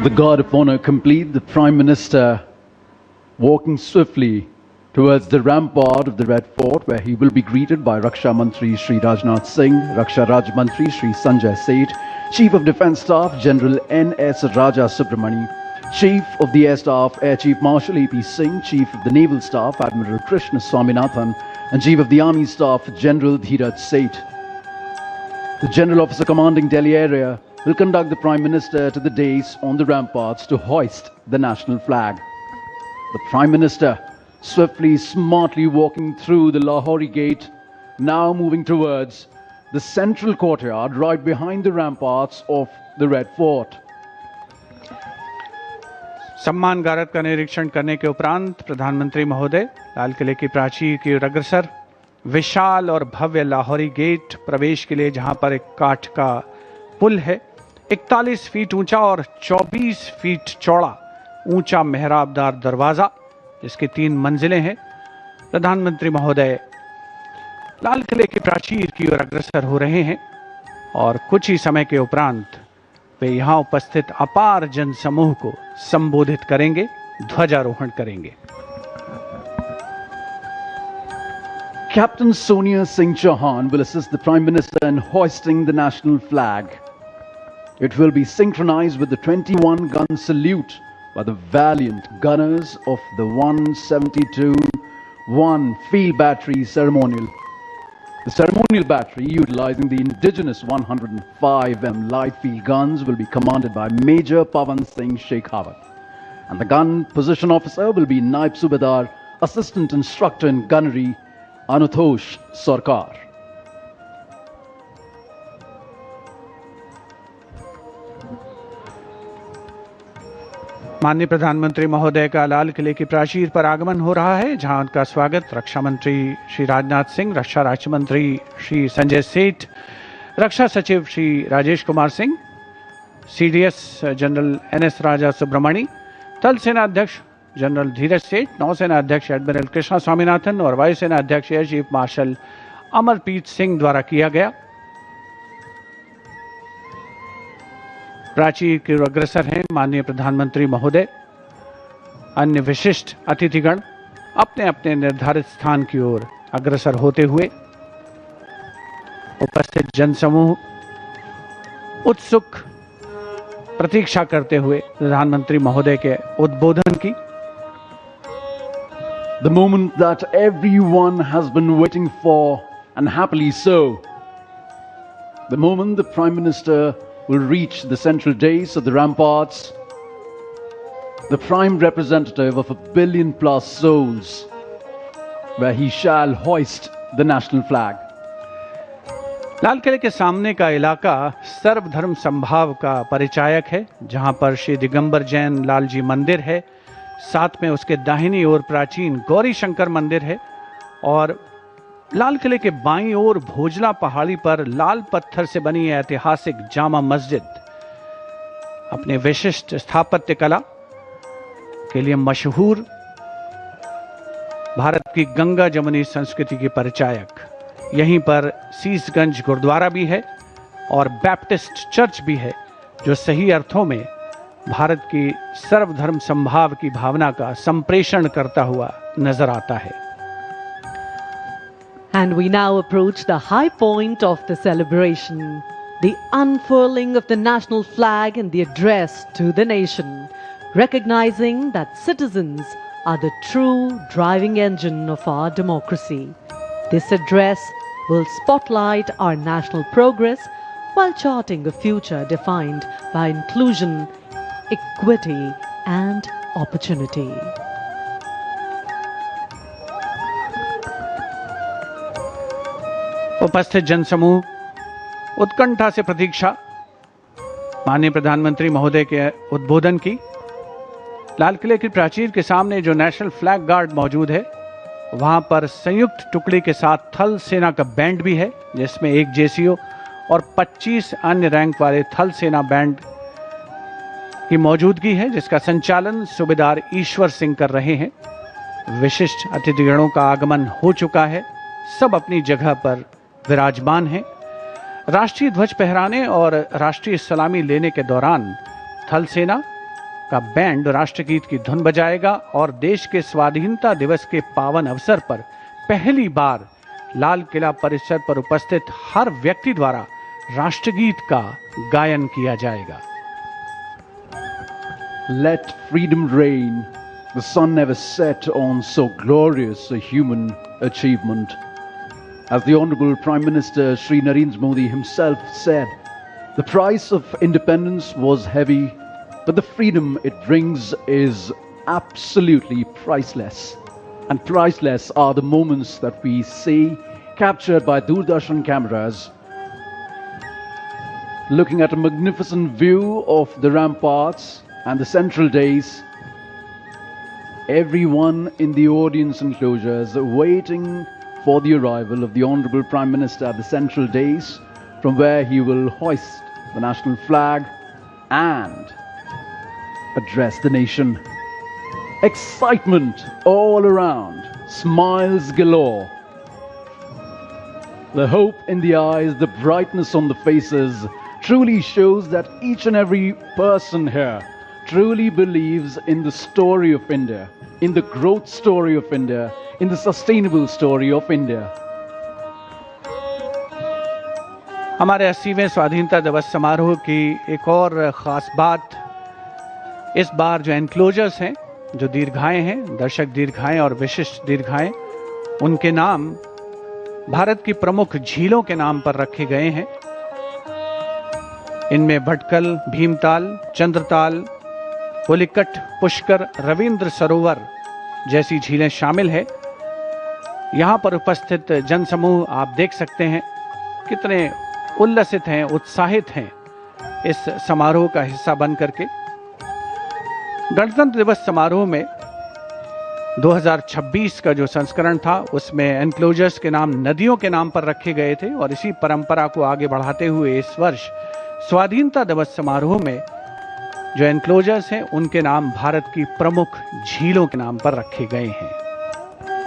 The guard of honor complete, the Prime Minister walking swiftly towards the rampart of the Red Fort, where he will be greeted by Raksha Mantri Shri Rajnath Singh, Raksha Raj Mantri Shri Sanjay Seth, Chief of Defence Staff General N.S. Raja Subramani, Chief of the Air Staff Air Chief Marshal A.P. Singh, Chief of the Naval Staff Admiral Krishna Swaminathan, and Chief of the Army Staff General Dheeraj Seth. The General Officer commanding Delhi area will conduct the Prime Minister to the dais on the ramparts to hoist the national flag. The Prime Minister swiftly, smartly walking through the Lahori Gate, now moving towards the central courtyard right behind the ramparts of the Red Fort. सम्मान गारद का निरीक्षण करने के उपरांत प्रधानमंत्री महोदय लाल किले की प्राचीर की ओर अग्रसर विशाल और भव्य लाहौरी गेट प्रवेश के लिए, जहां पर एक काठ का पुल है, 41 फीट ऊंचा और 24 फीट चौड़ा ऊंचा मेहराबदार दरवाजा, जिसकी 3 मंजिलें हैं। प्रधानमंत्री महोदय लाल किले की प्राचीर की ओर अग्रसर हो रहे हैं और कुछ ही समय के उपरांत वे यहां उपस्थित अपार जन समूह को संबोधित करेंगे, ध्वजारोहण करेंगे। Captain Sonia Singh Chauhan will assist the Prime Minister in hoisting the national flag. It will be synchronized with the 21-gun salute by the valiant gunners of the 172-1 Field Battery Ceremonial. The ceremonial battery, utilizing the indigenous 105mm light field guns, will be commanded by Major Pavan Singh Shekhawat. And the gun position officer will be Naib Subedar, Assistant Instructor in Gunnery, Anuthosh Sarkar. माननीय प्रधानमंत्री महोदय का लाल किले की प्राचीर पर आगमन हो रहा है, जहां उनका स्वागत रक्षा मंत्री श्री राजनाथ सिंह, रक्षा राज्य मंत्री श्री संजय सेठ, रक्षा सचिव Shri Rajesh Kumar Singh, CDS general NS Raja Subramani, थल सेना अध्यक्ष जनरल धीरज सेठ, नौसेना अध्यक्ष एडमिरल कृष्णा स्वामीनाथन और वायुसेना अध्यक्ष air chief marshal Amarpreet Singh द्वारा किया गया। प्राचीर की ओर अग्रसर हैं माननीय प्रधानमंत्री महोदय। अन्य विशिष्ट अतिथिगण अपने अपने निर्धारित स्थान की ओर अग्रसर होते हुए, उपस्थित जनसमूह उत्सुक प्रतीक्षा करते हुए प्रधानमंत्री महोदय के उद्बोधन की। The moment that everyone has been waiting for, and happily so. The moment the Prime Minister will reach the central dais of the ramparts, the prime representative of 1 billion plus souls, where he shall hoist the national flag. लाल किले के सामने का इलाका सर्वधर्म संभाव का परिचायक है, जहां पर श्री दिगंबर जैन लाल जी मंदिर है, साथ में उसके दाहिनी ओर प्राचीन गौरी शंकर मंदिर है और लाल किले के बाईं ओर भोजला पहाड़ी पर लाल पत्थर से बनी ऐतिहासिक जामा मस्जिद अपने विशिष्ट स्थापत्य कला के लिए मशहूर भारत की गंगा जमुनी संस्कृति की परिचायक। यहीं पर सीसगंज गुरुद्वारा भी है और बैप्टिस्ट चर्च भी है, जो सही अर्थों में भारत की सर्वधर्म संभाव की भावना का संप्रेषण करता हुआ नजर आता है। And we now approach the high point of the celebration, the unfurling of the national flag and the address to the nation, recognizing that citizens are the true driving engine of our democracy. This address will spotlight our national progress while charting a future defined by inclusion, equity, and opportunity. उपस्थित जनसमूह उत्कंठा से प्रतीक्षा माननीय प्रधानमंत्री महोदय के उद्बोधन की। लाल किले की प्राचीर के सामने जो नेशनल फ्लैग गार्ड मौजूद है, वहां पर संयुक्त टुकड़ी के साथ थल सेना का बैंड भी है, जिसमें एक जेसीओ और 25 अन्य रैंक वाले थल सेना बैंड की मौजूदगी है, जिसका संचालन सूबेदार ईश्वर सिंह कर रहे हैं। विशिष्ट अतिथिगणों का आगमन हो चुका है, सब अपनी जगह पर विराजमान हैं। राष्ट्रीय ध्वज फहराने और राष्ट्रीय सलामी लेने के दौरान थल सेना का बैंड राष्ट्रगीत की धुन बजाएगा और देश के स्वाधीनता दिवस के पावन अवसर पर पहली बार लाल किला परिसर पर उपस्थित हर व्यक्ति द्वारा राष्ट्रगीत का गायन किया जाएगा। Let freedom reign. The sun never set on so glorious a human achievement. As the Honorable Prime Minister Shri Narendra Modi himself said, the price of independence was heavy, but the freedom it brings is absolutely priceless. And priceless are the moments that we see captured by Doordarshan cameras, looking at a magnificent view of the ramparts and the central days. Everyone in the audience enclosures waiting for the arrival of the Honorable Prime Minister at the central days, from where he will hoist the national flag and address the nation. Excitement all around, smiles galore. The hope in the eyes, the brightness on the faces truly shows that each and every person here truly believes in the story of India, in the growth story of India, in the sustainable story of India. हमारे 80वें स्वाधीनता दिवस समारोह की एक और ख़ास बात, इस बार जो एनक्लोजर्स हैं, जो दीर्घाएं हैं, दर्शक दीर्घाएं और विशिष्ट दीर्घाएं, उनके नाम भारत की प्रमुख झीलों के नाम पर रखे गए हैं। इनमें भटकल, भीमताल, चंद्रताल, पुलिकट, पुष्कर, रविंद्र सरोवर जैसी झीलें शामिल है। यहाँ पर उपस्थित जनसमूह आप देख सकते हैं कितने उल्लसित हैं, उत्साहित हैं इस समारोह का हिस्सा बन करके। गणतंत्र दिवस समारोह में 2026 का जो संस्करण था उसमें एनक्लोजर्स के नाम नदियों के नाम पर रखे गए थे और इसी परंपरा को आगे बढ़ाते हुए इस वर्ष स्वाधीनता दिवस समारोह में जो एनक्लोजर्स हैं उनके नाम भारत की प्रमुख झीलों के नाम पर रखे गए हैं।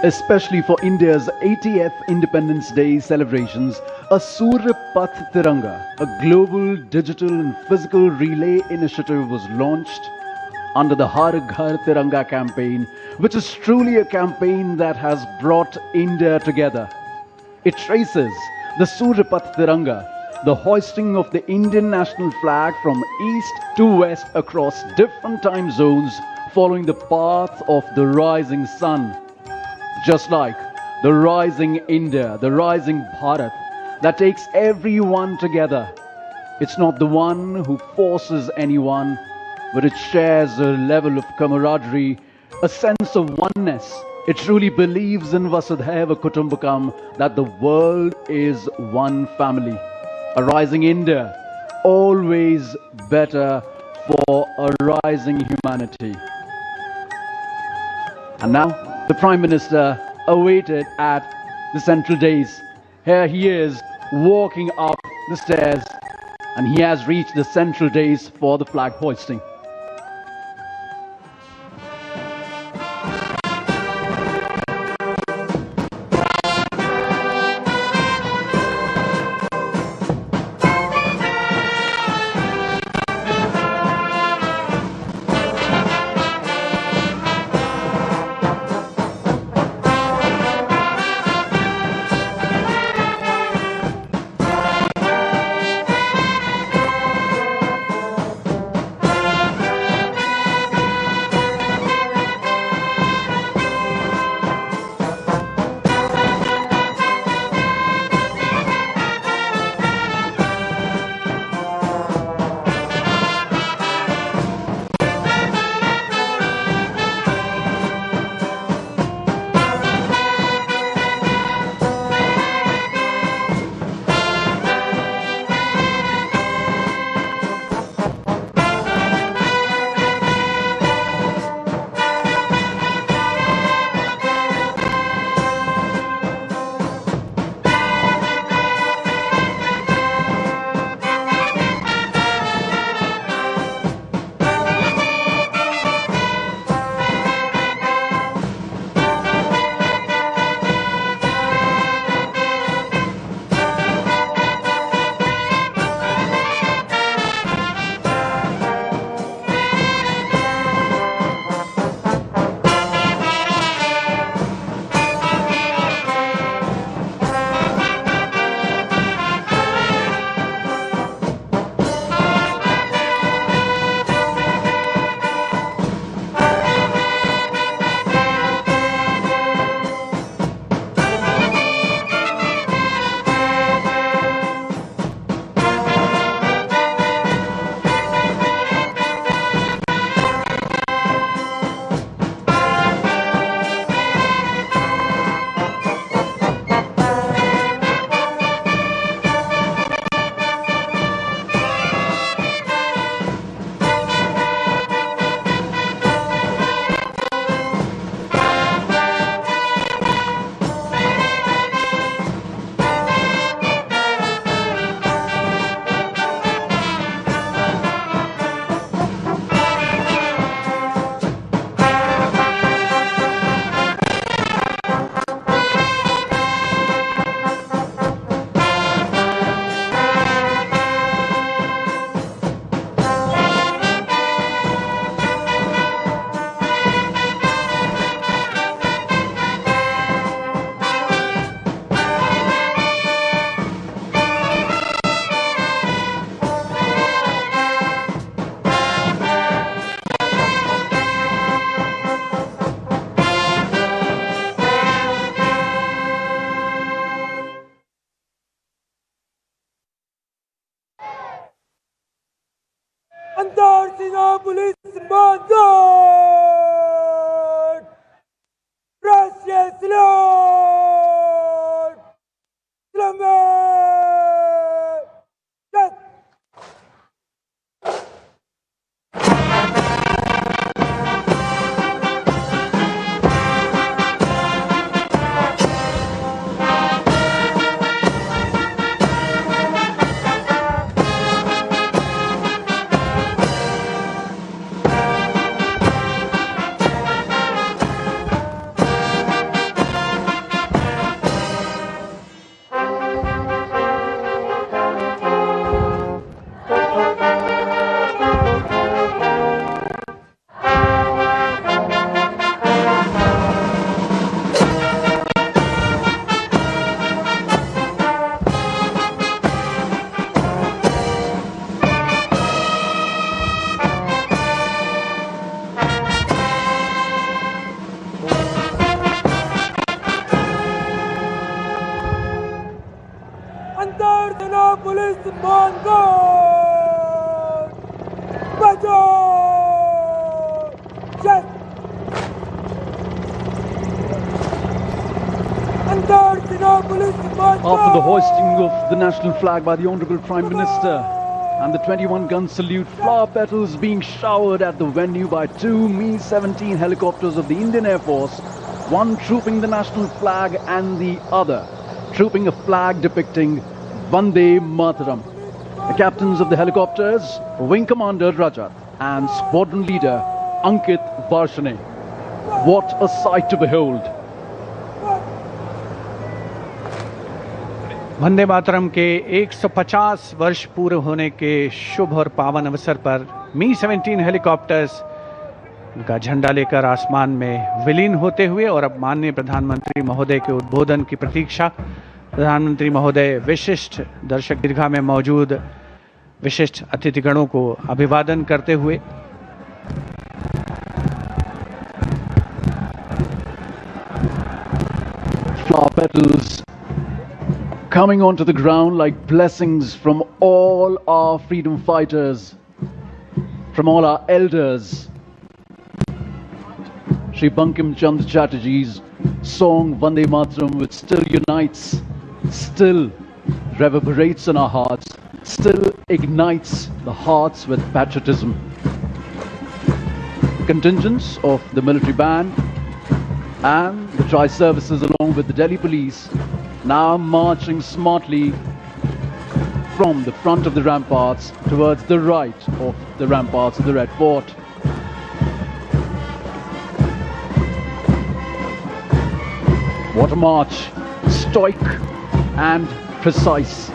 Especially for India's 80th Independence Day celebrations, a Surya Path Tiranga, a global digital and physical relay initiative was launched under the Har Ghar Tiranga campaign, which is truly a campaign that has brought India together. It traces the Surya Path Tiranga, the hoisting of the Indian national flag from east to west across different time zones following the path of the rising sun. Just like the rising India, the rising Bharat that takes everyone together. It's not the one who forces anyone, but it shares a level of camaraderie, a sense of oneness. It truly believes in Vasudhaiva Kutumbakam, that the world is one family. A rising India, always better for a rising humanity. And now, the Prime Minister awaited at the central dais. Here he is walking up the stairs and he has reached the central dais for the flag hoisting. Andartinopolis Bondon! Precious Lord! Slumber! Death! Andartinopolis Bondon! Bajo! Death! Andartinopolis Bondon! After the hoisting of the national flag by the Honorable Prime Minister and the 21-gun salute, flower petals being showered at the venue by two Mi-17 helicopters of the Indian Air Force, one trooping the national flag and the other trooping a flag depicting Vande Mataram. The captains of the helicopters, Wing Commander Rajat and Squadron Leader Ankit Varshane. What a sight to behold! Vande Mataram के 150 वर्ष पूरे होने के शुभ और पावन अवसर पर Mi-17 helicopters उनका झंडा लेकर आसमान में विलीन होते हुए और अब माननीय प्रधानमंत्री महोदय के उद्बोधन की प्रतीक्षा। प्रधानमंत्री महोदय विशिष्ट दर्शक दीर्घा में मौजूद विशिष्ट अतिथिगणों को अभिवादन करते हुए Flower petals coming onto the ground like blessings from all our freedom fighters, from all our elders. Shri Bankim Chand Chatterjee's song Vande Mataram, which still unites, still reverberates in our hearts, still ignites the hearts with patriotism. The contingents of the military band and the tri-services along with the Delhi police now marching smartly from the front of the ramparts towards the right of the ramparts of the Red Fort. What a march, stoic and precise.